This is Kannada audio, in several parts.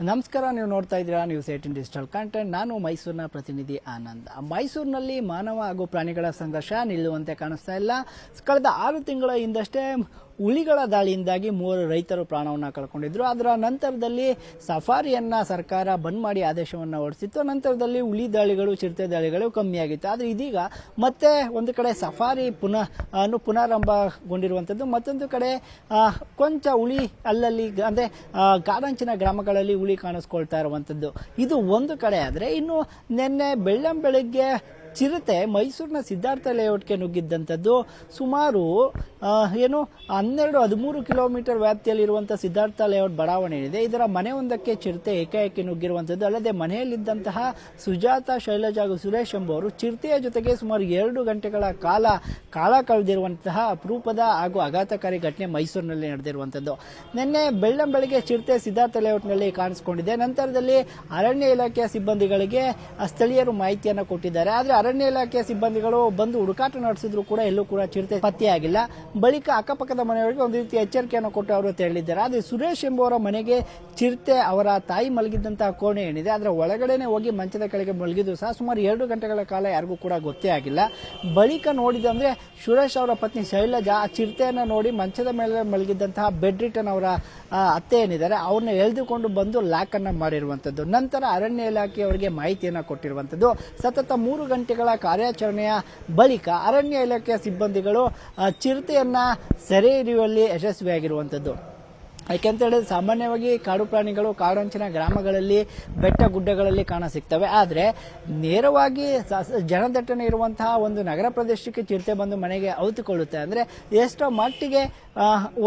ನಮಸ್ಕಾರ, ನೀವು ನೋಡ್ತಾ ಇದ್ದೀರಾ ನ್ಯೂಸ್ 18 ಡಿಜಿಟಲ್ ಕಂಟೆಂಟ್. ನಾನು ಮೈಸೂರಿನ ಪ್ರತಿನಿಧಿ ಆನಂದ್. ಮೈಸೂರಿನಲ್ಲಿ ಮಾನವ ಹಾಗೂ ಪ್ರಾಣಿಗಳ ಸಂಘರ್ಷ ನಿಲ್ಲುವಂತೆ ಕಾಣಿಸ್ತಾ ಇಲ್ಲ. ಕಳೆದ 6 ತಿಂಗಳ ಹಿಂದಷ್ಟೇ ಹುಲಿಗಳ ದಾಳಿಯಿಂದಾಗಿ 3 ರೈತರು ಪ್ರಾಣವನ್ನು ಕಳ್ಕೊಂಡಿದ್ರು. ಅದರ ನಂತರದಲ್ಲಿ ಸಫಾರಿಯನ್ನ ಸರ್ಕಾರ ಬಂದ್ ಮಾಡಿ ಆದೇಶವನ್ನು ಹೊರಡಿಸಿತ್ತು. ನಂತರದಲ್ಲಿ ಹುಲಿ ದಾಳಿಗಳು, ಚಿರತೆ ದಾಳಿಗಳು ಕಮ್ಮಿಯಾಗಿತ್ತು. ಆದರೆ ಇದೀಗ ಮತ್ತೆ ಒಂದು ಕಡೆ ಸಫಾರಿ ಪುನರಾರಂಭಗೊಂಡಿರುವಂಥದ್ದು, ಮತ್ತೊಂದು ಕಡೆ ಕೊಂಚ ಹುಲಿ ಅಲ್ಲಲ್ಲಿ ಅಂದರೆ ಕಾಡಂಚಿನ ಗ್ರಾಮಗಳಲ್ಲಿ ಹುಲಿ ಕಾಣಿಸ್ಕೊಳ್ತಾ ಇರುವಂಥದ್ದು. ಇದು ಒಂದು ಕಡೆ ಆದರೆ, ಇನ್ನು ನಿನ್ನೆ ಬೆಳಗ್ಗೆ ಚಿರತೆ ಮೈಸೂರಿನ ಸಿದ್ಧಾರ್ಥ ಲೇಔಟ್ಗೆ ನುಗ್ಗಿದ್ದಂಥದ್ದು. ಸುಮಾರು 12-13 ಕಿಲೋಮೀಟರ್ ವ್ಯಾಪ್ತಿಯಲ್ಲಿರುವಂತಹ ಸಿದ್ಧಾರ್ಥ ಲೇಔಟ್ ಬಡಾವಣೆ ಏನಿದೆ, ಇದರ ಮನೆಯೊಂದಕ್ಕೆ ಚಿರತೆ ಏಕಾಏಕಿ ನುಗ್ಗಿರುವಂಥದ್ದು. ಅಲ್ಲದೆ ಮನೆಯಲ್ಲಿದ್ದಂತಹ ಸುಜಾತ, ಶೈಲಜಾ ಹಾಗೂ ಸುರೇಶ್ ಎಂಬುವರು ಚಿರತೆಯ ಜೊತೆಗೆ ಸುಮಾರು 2 ಗಂಟೆಗಳ ಕಾಲ ಕಳೆದಿರುವಂತಹ ಅಪರೂಪದ ಹಾಗೂ ಆಘಾತಕಾರಿ ಘಟನೆ ಮೈಸೂರಿನಲ್ಲಿ ನಡೆದಿರುವಂಥದ್ದು. ನಿನ್ನೆ ಬೆಳಗ್ಗೆ ಚಿರತೆ ಸಿದ್ಧಾರ್ಥ ಲೇಔಟ್ನಲ್ಲಿ ಕಾಣಿಸಿಕೊಂಡಿದೆ. ನಂತರದಲ್ಲಿ ಅರಣ್ಯ ಇಲಾಖೆಯ ಸಿಬ್ಬಂದಿಗಳಿಗೆ ಸ್ಥಳೀಯರು ಮಾಹಿತಿಯನ್ನು ಕೊಟ್ಟಿದ್ದಾರೆ. ಆದರೆ ಅರಣ್ಯ ಇಲಾಖೆಯ ಸಿಬ್ಬಂದಿಗಳು ಬಂದು ಹುಡುಕಾಟ ನಡೆಸಿದ್ರು ಕೂಡ ಎಲ್ಲೂ ಕೂಡ ಚಿರತೆ ಪತ್ತೆಯಾಗಿಲ್ಲ. ಬಳಿಕ ಅಕ್ಕಪಕ್ಕದ ಮನೆಯವರಿಗೆ ಒಂದು ರೀತಿಯ ಎಚ್ಚರಿಕೆಯನ್ನು ಕೊಟ್ಟು ಅವರು ತೆರಳಿದ್ದಾರೆ. ಆದರೆ ಸುರೇಶ್ ಎಂಬುವರ ಮನೆಗೆ ಚಿರತೆ ಅವರ ತಾಯಿ ಮಲಗಿದ್ದಂತಹ ಕೋಣೆ ಏನಿದೆ ಅದರ ಒಳಗಡೆನೆ ಹೋಗಿ ಮಂಚದ ಕೆಳಗೆ ಮಲಗಿದ್ದು ಸಹ ಸುಮಾರು 2 ಗಂಟೆಗಳ ಕಾಲ ಯಾರಿಗೂ ಕೂಡ ಗೊತ್ತೇ ಆಗಿಲ್ಲ. ಬಳಿಕ ನೋಡಿದಂದ್ರೆ ಸುರೇಶ್ ಅವರ ಪತ್ನಿ ಶೈಲಜಾ ಆ ಚಿರತೆಯನ್ನು ನೋಡಿ ಮಂಚದ ಮೇಲೆ ಮಲಗಿದ್ದಂತಹ ಬೆಡ್ ರಿಟನ್ ಅವರ ಅತ್ತೆ ಏನಿದ್ದಾರೆ ಅವ್ರನ್ನ ಎಳೆದುಕೊಂಡು ಬಂದು ಲಾಕ್ ಅನ್ನ ಮಾಡಿರುವಂತದ್ದು. ನಂತರ ಅರಣ್ಯ ಇಲಾಖೆಯವರಿಗೆ ಮಾಹಿತಿಯನ್ನು ಕೊಟ್ಟಿರುವಂತದ್ದು. ಸತತ 3 ಗಂಟೆಗಳ ಕಾರ್ಯಾಚರಣೆಯ ಬಳಿಕ ಅರಣ್ಯ ಇಲಾಖೆಯ ಸಿಬ್ಬಂದಿಗಳು ಚಿರತೆಯನ್ನ ಸೆರೆ ಹಿಡಿಯುವಲ್ಲಿ ಯಶಸ್ವಿಯಾಗಿರುವಂತದ್ದು. ಯಾಕೆಂತ ಹೇಳಿದ್ರೆ ಸಾಮಾನ್ಯವಾಗಿ ಕಾಡು ಪ್ರಾಣಿಗಳು ಕಾಡಂಚಿನ ಗ್ರಾಮಗಳಲ್ಲಿ, ಬೆಟ್ಟ ಗುಡ್ಡಗಳಲ್ಲಿ ಕಾಣ ಸಿಗ್ತವೆ. ಆದರೆ ನೇರವಾಗಿ ಜನದಟ್ಟಣೆ ಇರುವಂತಹ ಒಂದು ನಗರ ಪ್ರದೇಶಕ್ಕೆ ಚಿರತೆ ಬಂದು ಮನೆಗೆ ಔತುಕೊಳ್ಳುತ್ತೆ ಅಂದ್ರೆ ಎಷ್ಟೋ ಮಟ್ಟಿಗೆ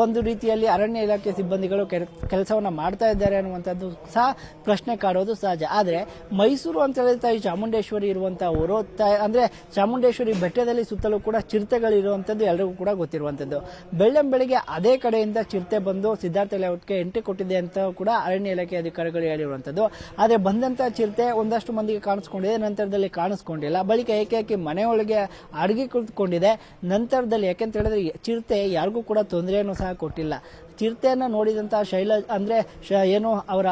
ಒಂದು ರೀತಿಯಲ್ಲಿ ಅರಣ್ಯ ಇಲಾಖೆ ಸಿಬ್ಬಂದಿಗಳು ಕೆಲಸವನ್ನ ಮಾಡ್ತಾ ಇದ್ದಾರೆ ಅನ್ನುವಂಥದ್ದು ಸಹ ಪ್ರಶ್ನೆ ಕಾಡೋದು ಸಹಜ. ಆದರೆ ಮೈಸೂರು ಅಂತ ಹೇಳಿದ್ರೆ ಈ ಚಾಮುಂಡೇಶ್ವರಿ ಇರುವಂತಹ ಊರು, ಅಂದ್ರೆ ಚಾಮುಂಡೇಶ್ವರಿ ಬೆಟ್ಟದಲ್ಲಿ ಸುತ್ತಲೂ ಕೂಡ ಚಿರತೆಗಳು ಇರುವಂತದ್ದು ಎಲ್ಲರಿಗೂ ಕೂಡ ಗೊತ್ತಿರುವಂತದ್ದು. ಬೆಳಗ್ಗೆ ಅದೇ ಕಡೆಯಿಂದ ಚಿರತೆ ಬಂದು ಸಿದ್ಧಾರ್ಥ ಲೇಔಟ್ಗೆ ಎಂಟ್ರಿ ಕೊಟ್ಟಿದೆ ಅಂತ ಕೂಡ ಅರಣ್ಯ ಇಲಾಖೆ ಅಧಿಕಾರಿಗಳು ಹೇಳಿರುವಂತದ್ದು. ಆದರೆ ಬಂದಂತಹ ಚಿರತೆ ಒಂದಷ್ಟು ಮಂದಿಗೆ ಕಾಣಿಸ್ಕೊಂಡಿದೆ, ನಂತರದಲ್ಲಿ ಕಾಣಿಸ್ಕೊಂಡಿಲ್ಲ. ಬಳಿಕ ಏಕಾಏಕಿ ಮನೆಯೊಳಗೆ ಅಡಗಿ ಕುಳಿತುಕೊಂಡಿದೆ. ನಂತರದಲ್ಲಿ ಯಾಕೆಂತ ಹೇಳಿದ್ರೆ ಚಿರತೆ ಯಾರಿಗೂ ಕೂಡ ತೊಂದರೆಯನ್ನು ಸಹ ಕೊಟ್ಟಿಲ್ಲ. ಚಿರತೆಯನ್ನು ನೋಡಿದಂತಹ ಅವರ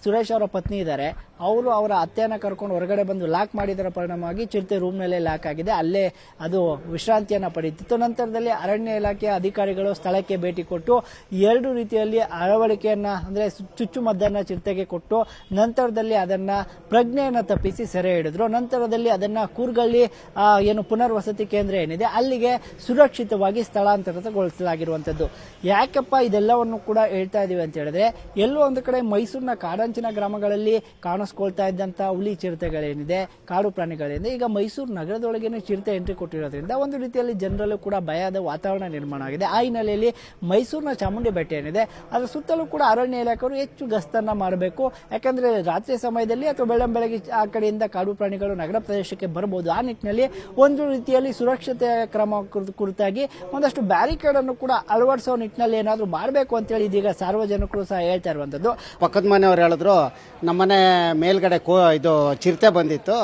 ಸುರೇಶ್ ಅವರ ಪತ್ನಿ ಇದ್ದಾರೆ, ಅವರು ಅವರ ಅತ್ತೆಯನ್ನ ಕರ್ಕೊಂಡು ಹೊರಗಡೆ ಬಂದು ಲಾಕ್ ಮಾಡಿದರ ಪರಿಣಾಮವಾಗಿ ಚಿರತೆ ರೂಮ್ನಲ್ಲೇ ಲಾಕ್ ಆಗಿದೆ. ಅಲ್ಲೇ ಅದು ವಿಶ್ರಾಂತಿಯನ್ನ ಪಡೆಯುತ್ತಿತ್ತು. ನಂತರದಲ್ಲಿ ಅರಣ್ಯ ಇಲಾಖೆಯ ಅಧಿಕಾರಿಗಳು ಸ್ಥಳಕ್ಕೆ ಭೇಟಿ ಕೊಟ್ಟು 2 ರೀತಿಯಲ್ಲಿ ಅಳವಡಿಕೆಯನ್ನ ಅಂದ್ರೆ ಚುಚ್ಚುಮದ್ದನ್ನ ಚಿರತೆಗೆ ಕೊಟ್ಟು ನಂತರದಲ್ಲಿ ಅದನ್ನ ಪ್ರಜ್ಞೆಯನ್ನ ತಪ್ಪಿಸಿ ಸೆರೆ ಹಿಡಿದ್ರು. ನಂತರದಲ್ಲಿ ಅದನ್ನ ಕೂರ್ಗಳ್ಳಿ ಪುನರ್ವಸತಿ ಕೇಂದ್ರ ಏನಿದೆ ಅಲ್ಲಿಗೆ ಸುರಕ್ಷಿತವಾಗಿ ಸ್ಥಳಾಂತರಗೊಳಿಸಲಾಗಿರುವಂತದ್ದು. ಯಾಕಪ್ಪ ಇದೆಲ್ಲವನ್ನು ಕೂಡ ಹೇಳ್ತಾ ಇದೀವಿ ಅಂತ ಹೇಳಿದ್ರೆ, ಎಲ್ಲೋ ಒಂದು ಕಡೆ ಮೈಸೂರಿನ ಕಾಡಂಚಿನ ಗ್ರಾಮಗಳಲ್ಲಿ ಕಾಣಿಸ್ಕೊಳ್ತಾ ಇದ್ದಂತಹ ಹುಲಿ ಚಿರತೆಗಳೇನಿದೆ, ಕಾಡು ಪ್ರಾಣಿಗಳೇನಿದೆ, ಈಗ ಮೈಸೂರು ನಗರದೊಳಗೇನೆ ಚಿರತೆ ಎಂಟ್ರಿ ಕೊಟ್ಟಿರೋದ್ರಿಂದ ಒಂದು ರೀತಿಯಲ್ಲಿ ಜನರಲ್ಲೂ ಕೂಡ ಭಯದ ವಾತಾವರಣ ನಿರ್ಮಾಣ ಆಗಿದೆ. ಆ ಹಿನ್ನೆಲೆಯಲ್ಲಿ ಮೈಸೂರಿನ ಚಾಮುಂಡಿ ಬೆಟ್ಟ ಏನಿದೆ ಅದರ ಸುತ್ತಲೂ ಕೂಡ ಅರಣ್ಯ ಇಲಾಖೆಯವರು ಹೆಚ್ಚು ಗಸ್ತನ್ನ ಮಾಡಬೇಕು. ಯಾಕಂದ್ರೆ ರಾತ್ರಿ ಸಮಯದಲ್ಲಿ ಅಥವಾ ಬೆಳಗ್ಗೆ ಆ ಕಡೆಯಿಂದ ಕಾಡು ಪ್ರಾಣಿಗಳು ನಗರ ಪ್ರದೇಶಕ್ಕೆ ಬರಬಹುದು. ಆ ನಿಟ್ಟಿನಲ್ಲಿ ಒಂದು ರೀತಿಯಲ್ಲಿ ಸುರಕ್ಷತೆ ಕ್ರಮ ಕುರಿತಾಗಿ ಒಂದಷ್ಟು ಬ್ಯಾರಿಕೇಡ್ ಅನ್ನು ಕೂಡ ಅಳವಡಿಸೋ ನಿಟ್ಟಿನಲ್ಲಿ ಏನಾದರೂ ಮಾಡಬೇಕು ಅಂತೇಳಿ ಇದೀಗ ಸಾರ್ವಜನಿಕರು ಸಹ ಹೇಳ್ತಾ ಇರುವಂತದ್ದು. ಪಕ್ಕದ ಮನೆಯವರು ಹೇಳಿದ್ರು, ನಮ್ಮನೆ ಮೇಲ್ಗಡೆ ಇದು ಚಿರತೆ ಬಂದಿತ್ತು,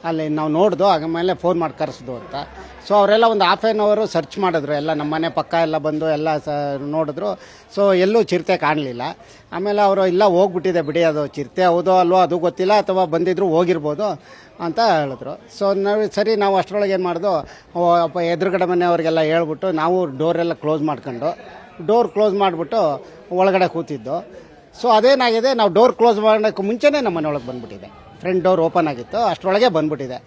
ಅಲ್ಲಿ ನಾವು ನೋಡ್ದು, ಆಮೇಲೆ ಫೋನ್ ಮಾಡಿ ಕರೆಸಿದ್ವು ಅಂತ. ಸೊ ಅವರೆಲ್ಲ ಒಂದು ಹಾಫ್ ಆನ್ ಅವರ್ ಸರ್ಚ್ ಮಾಡಿದ್ರು, ಎಲ್ಲ ನಮ್ಮನೆ ಪಕ್ಕ ಎಲ್ಲ ಬಂದು ಎಲ್ಲ ನೋಡಿದ್ರು. ಸೊ ಎಲ್ಲೂ ಚಿರತೆ ಕಾಣಲಿಲ್ಲ. ಆಮೇಲೆ ಅವರು ಇಲ್ಲ ಹೋಗ್ಬಿಟ್ಟಿದೆ ಬಿಡಿ, ಅದು ಚಿರತೆ ಹೌದೋ ಅಲ್ವೋ ಅದು ಗೊತ್ತಿಲ್ಲ, ಅಥವಾ ಬಂದಿದ್ರು ಹೋಗಿರ್ಬೋದು ಅಂತ ಹೇಳಿದ್ರು. ಸೊ ನಾವು ಅಷ್ಟರೊಳಗೆ ಏನು ಮಾಡಿದ್ವು, ಎದುರುಗಡೆ ಮನೆಯವ್ರಿಗೆಲ್ಲ ಹೇಳ್ಬಿಟ್ಟು ನಾವು ಡೋರೆಲ್ಲ ಡೋರ್ ಕ್ಲೋಸ್ ಮಾಡಿಬಿಟ್ಟು ಒಳಗಡೆ ಕೂತಿದ್ದು. ಸೊ ಅದೇನಾಗಿದೆ, ನಾವು ಡೋರ್ ಕ್ಲೋಸ್ ಮಾಡೋಕ್ಕೆ ಮುಂಚೆನೇ ನಮ್ಮ ಮನೆಯೊಳಗೆ ಬಂದ್ಬಿಟ್ಟಿದೆ. ಫ್ರಂಟ್ ಡೋರ್ ಓಪನ್ ಆಗಿತ್ತು, ಅಷ್ಟರೊಳಗೆ ಬಂದ್ಬಿಟ್ಟಿದೆ.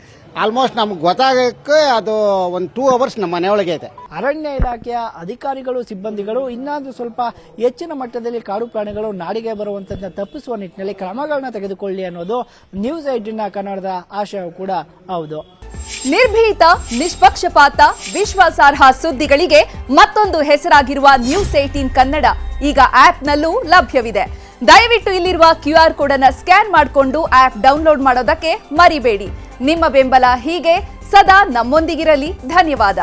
ಆಲ್ಮೋಸ್ಟ್ ನಮ್ಗೆ ಗೊತ್ತಾಗಕ್ಕೆ ಅದು ಒಂದು 2 ಅವರ್ಸ್ ನಮ್ಮ ಮನೆಯೊಳಗೆ ಇದೆ. ಅರಣ್ಯ ಇಲಾಖೆಯ ಅಧಿಕಾರಿಗಳು, ಸಿಬ್ಬಂದಿಗಳು ಇನ್ನಾದ್ರೂ ಸ್ವಲ್ಪ ಹೆಚ್ಚಿನ ಮಟ್ಟದಲ್ಲಿ ಕಾಡು ಪ್ರಾಣಿಗಳು ನಾಡಿಗೆ ಬರುವಂತದ್ದನ್ನ ತಪ್ಪಿಸುವ ನಿಟ್ಟಿನಲ್ಲಿ ಕ್ರಮಗಳನ್ನ ತೆಗೆದುಕೊಳ್ಳಿ ಅನ್ನೋದು ನ್ಯೂಸ್ 18 ಕನ್ನಡದ ಆಶಯ ಕೂಡ ಹೌದು. ನಿರ್ಭೀತ, ನಿಷ್ಪಕ್ಷಪಾತ, ವಿಶ್ವಾಸಾರ್ಹ ಸುದ್ದಿಗಳಿಗೆ ಮತ್ತೊಂದು ಹೆಸರಾಗಿರುವ ನ್ಯೂಸ್ 18 ಕನ್ನಡ ಈಗ ಆಪ್ನಲ್ಲೂ ಲಭ್ಯವಿದೆ. ದಯವಿಟ್ಟು ಇಲ್ಲಿರುವ QR ಕೋಡ್ ಅನ್ನು ಸ್ಕ್ಯಾನ್ ಮಾಡಿಕೊಂಡು ಆಪ್ ಡೌನ್ಲೋಡ್ ಮಾಡೋದಕ್ಕೆ ಮರಿಬೇಡಿ. ನಿಮ್ಮ ಬೆಂಬಲ ಹೀಗೆ ಸದಾ ನಮ್ಮೊಂದಿಗಿರಲಿ. ಧನ್ಯವಾದ.